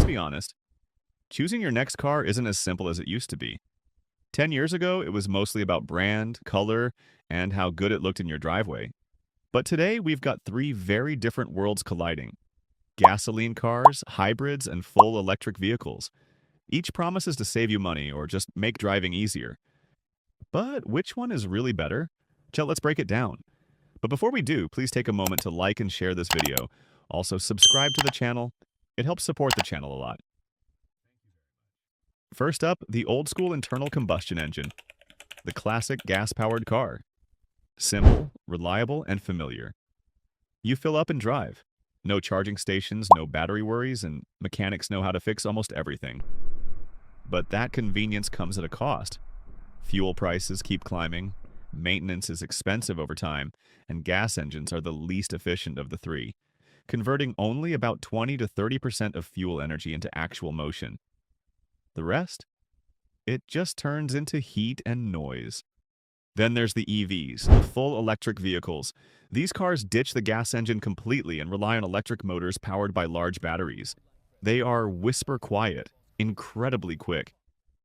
be honest, choosing your next car isn't as simple as it used to be. 10 years ago, it was mostly about brand, color, and how good it looked in your driveway. But today, we've got three very different worlds colliding: gasoline cars, hybrids, and full electric vehicles. Each promises to save you money or just make driving easier. But which one is really better? Let's break it down. But before we do, please take a moment to like and share this video. Also, subscribe to the channel. It helps support the channel a lot. First up, the old school internal combustion engine, the classic gas-powered car. Simple, reliable, and familiar. You fill up and drive. No charging stations, no battery worries, and mechanics know how to fix almost everything. But that convenience comes at a cost. Fuel prices keep climbing, maintenance is expensive over time, and gas engines are the least efficient of the three, converting only about 20 to 30% of fuel energy into actual motion. The rest? It just turns into heat and noise. Then there's the EVs, the full electric vehicles. These cars ditch the gas engine completely and rely on electric motors powered by large batteries. They are whisper quiet, incredibly quick,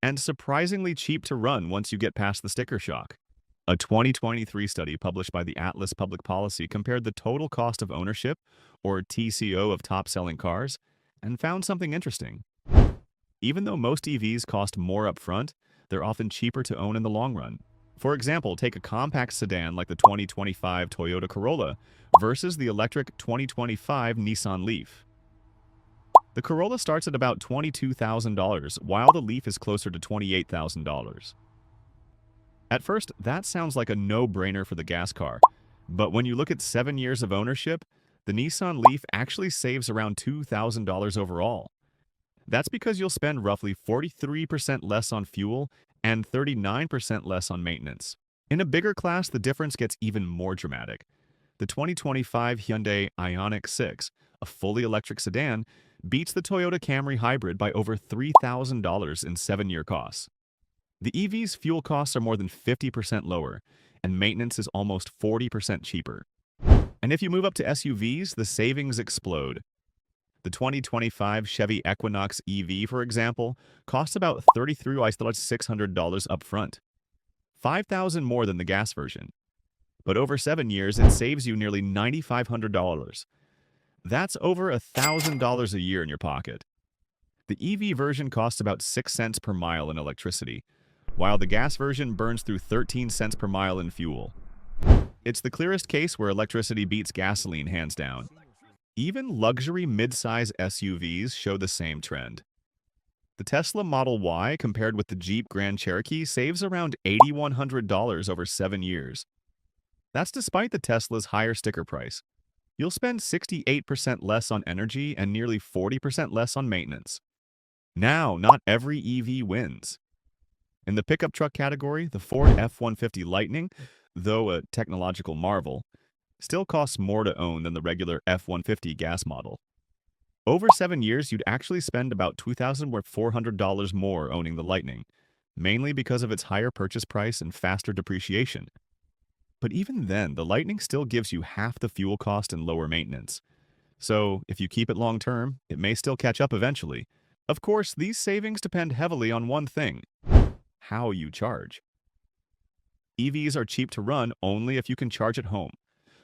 and surprisingly cheap to run once you get past the sticker shock. A 2023 study published by the Atlas Public Policy compared the total cost of ownership, or TCO, of top-selling cars, and found something interesting. Even though most EVs cost more upfront, they're often cheaper to own in the long run. For example, take a compact sedan like the 2025 Toyota Corolla versus the electric 2025 Nissan Leaf. The Corolla starts at about $22,000, while the Leaf is closer to $28,000. At first, that sounds like a no-brainer for the gas car, but when you look at 7 years of ownership, the Nissan Leaf actually saves around $2,000 overall. That's because you'll spend roughly 43% less on fuel and 39% less on maintenance. In a bigger class, the difference gets even more dramatic. The 2025 Hyundai Ioniq 6, a fully electric sedan, beats the Toyota Camry Hybrid by over $3,000 in 7-year costs. The EV's fuel costs are more than 50% lower, and maintenance is almost 40% cheaper. And if you move up to SUVs, the savings explode. The 2025 Chevy Equinox EV, for example, costs about $33,600 upfront, $5,000 more than the gas version. But over 7 years, it saves you nearly $9,500. That's over $1,000 a year in your pocket. The EV version costs about 6 cents per mile in electricity, while the gas version burns through 13 cents per mile in fuel. It's the clearest case where electricity beats gasoline hands down. Even luxury mid-size SUVs show the same trend. The Tesla Model Y compared with the Jeep Grand Cherokee saves around $8,100 over 7 years. That's despite the Tesla's higher sticker price. You'll spend 68% less on energy and nearly 40% less on maintenance. Now, not every EV wins. In the pickup truck category, the Ford F-150 Lightning, though a technological marvel, still costs more to own than the regular F-150 gas model. Over 7 years, you'd actually spend about $2,400 more owning the Lightning, mainly because of its higher purchase price and faster depreciation. But even then, the Lightning still gives you half the fuel cost and lower maintenance. So, if you keep it long-term, it may still catch up eventually. Of course, these savings depend heavily on one thing: how you charge. EVs are cheap to run only if you can charge at home.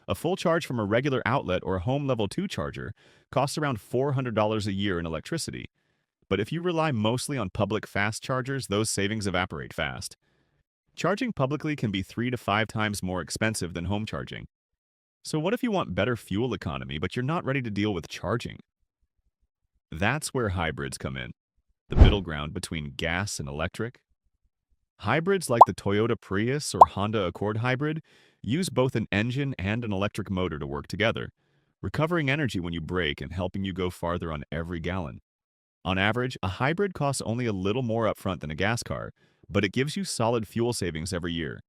A full charge from a regular outlet or a home level 2 charger costs around $400 a year in electricity. But if you rely mostly on public fast chargers, those savings evaporate fast. Charging publicly can be 3 to 5 times more expensive than home charging. So what if you want better fuel economy, but you're not ready to deal with charging? That's where hybrids come in, the middle ground between gas and electric. Hybrids like the Toyota Prius or Honda Accord hybrid use both an engine and an electric motor to work together, recovering energy when you brake and helping you go farther on every gallon. On average, a hybrid costs only a little more upfront than a gas car, but it gives you solid fuel savings every year.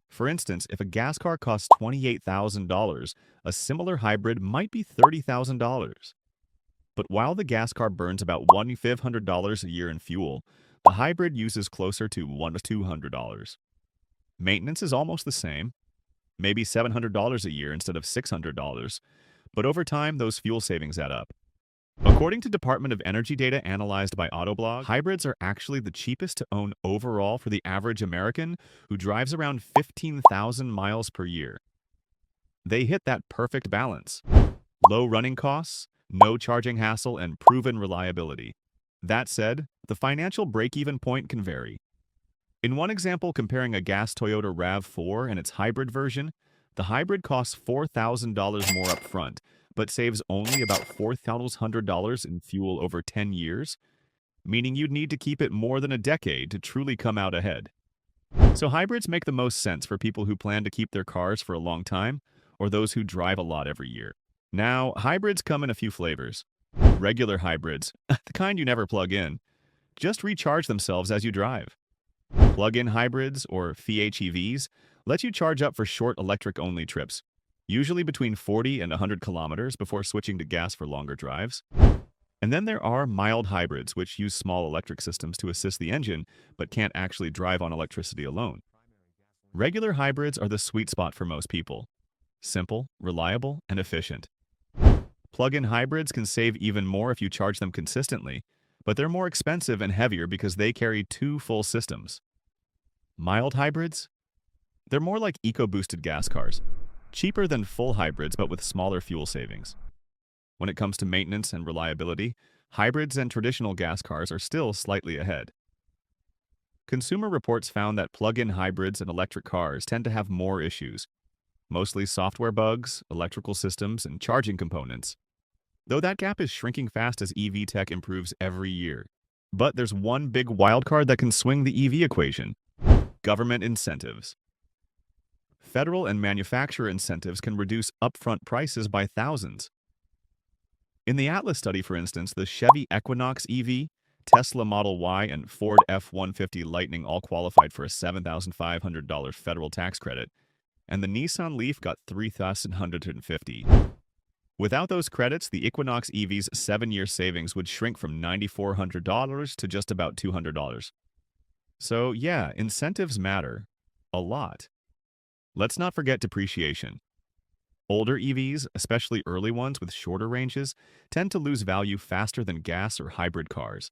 For instance, if a gas car costs $28,000, a similar hybrid might be $30,000. But while the gas car burns about $1,500 a year in fuel, the hybrid uses closer to $100 to $200. Maintenance is almost the same, maybe $700 a year instead of $600, but over time those fuel savings add up. According to Department of Energy data analyzed by Autoblog, hybrids are actually the cheapest to own overall for the average American who drives around 15,000 miles per year. They hit that perfect balance. Low running costs, no charging hassle, and proven reliability. That said, the financial break-even point can vary. In one example comparing a gas Toyota RAV4 and its hybrid version, the hybrid costs $4,000 more upfront, but saves only about $4,100 in fuel over 10 years, meaning you'd need to keep it more than a decade to truly come out ahead. So hybrids make the most sense for people who plan to keep their cars for a long time, or those who drive a lot every year. Now, hybrids come in a few flavors. Regular hybrids, the kind you never plug in, just recharge themselves as you drive. Plug-in hybrids, or PHEVs, let you charge up for short electric-only trips, usually between 40 and 100 kilometers before switching to gas for longer drives. And then there are mild hybrids, which use small electric systems to assist the engine, but can't actually drive on electricity alone. Regular hybrids are the sweet spot for most people. Simple, reliable, and efficient. Plug-in hybrids can save even more if you charge them consistently, but they're more expensive and heavier because they carry two full systems. Mild hybrids? They're more like eco-boosted gas cars, cheaper than full hybrids but with smaller fuel savings. When it comes to maintenance and reliability, hybrids and traditional gas cars are still slightly ahead. Consumer Reports found that plug-in hybrids and electric cars tend to have more issues, mostly software bugs, electrical systems, and charging components, though that gap is shrinking fast as EV tech improves every year. But there's one big wildcard that can swing the EV equation: government incentives. Federal and manufacturer incentives can reduce upfront prices by thousands. In the Atlas study, for instance, the Chevy Equinox EV, Tesla Model Y, and Ford F-150 Lightning all qualified for a $7,500 federal tax credit, and the Nissan Leaf got $3,150. Without those credits, the Equinox EV's 7-year savings would shrink from $9,400 to just about $200. So yeah, incentives matter. A lot. Let's not forget depreciation. Older EVs, especially early ones with shorter ranges, tend to lose value faster than gas or hybrid cars.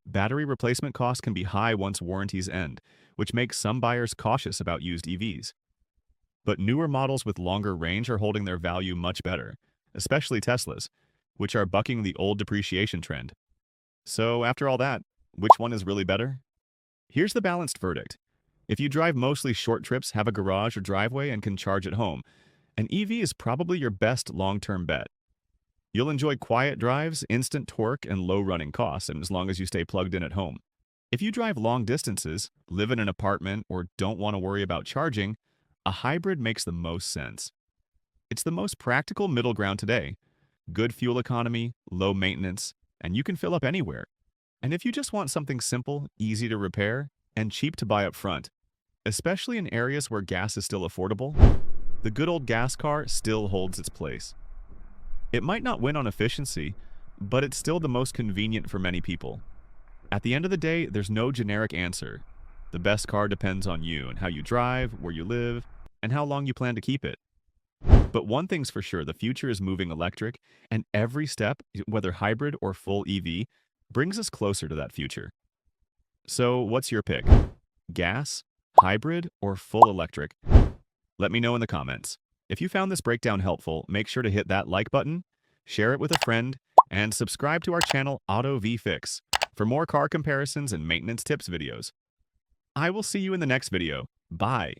Battery replacement costs can be high once warranties end, which makes some buyers cautious about used EVs. But newer models with longer range are holding their value much better, especially Teslas, which are bucking the old depreciation trend. So after all that, which one is really better? Here's the balanced verdict. If you drive mostly short trips, have a garage or driveway, and can charge at home, an EV is probably your best long-term bet. You'll enjoy quiet drives, instant torque, and low running costs, and as long as you stay plugged in at home. If you drive long distances, live in an apartment, or don't want to worry about charging, a hybrid makes the most sense. It's the most practical middle ground today. Good fuel economy, low maintenance, and you can fill up anywhere. And if you just want something simple, easy to repair, and cheap to buy up front, especially in areas where gas is still affordable, the good old gas car still holds its place. It might not win on efficiency, but it's still the most convenient for many people. At the end of the day, there's no generic answer. The best car depends on you and how you drive, where you live, and how long you plan to keep it. But one thing's for sure, the future is moving electric, and every step, whether hybrid or full EV, brings us closer to that future. So what's your pick? Gas, hybrid, or full electric? Let me know in the comments. If you found this breakdown helpful, make sure to hit that like button, share it with a friend, and subscribe to our channel Auto VFix for more car comparisons and maintenance tips videos. I will see you in the next video. Bye.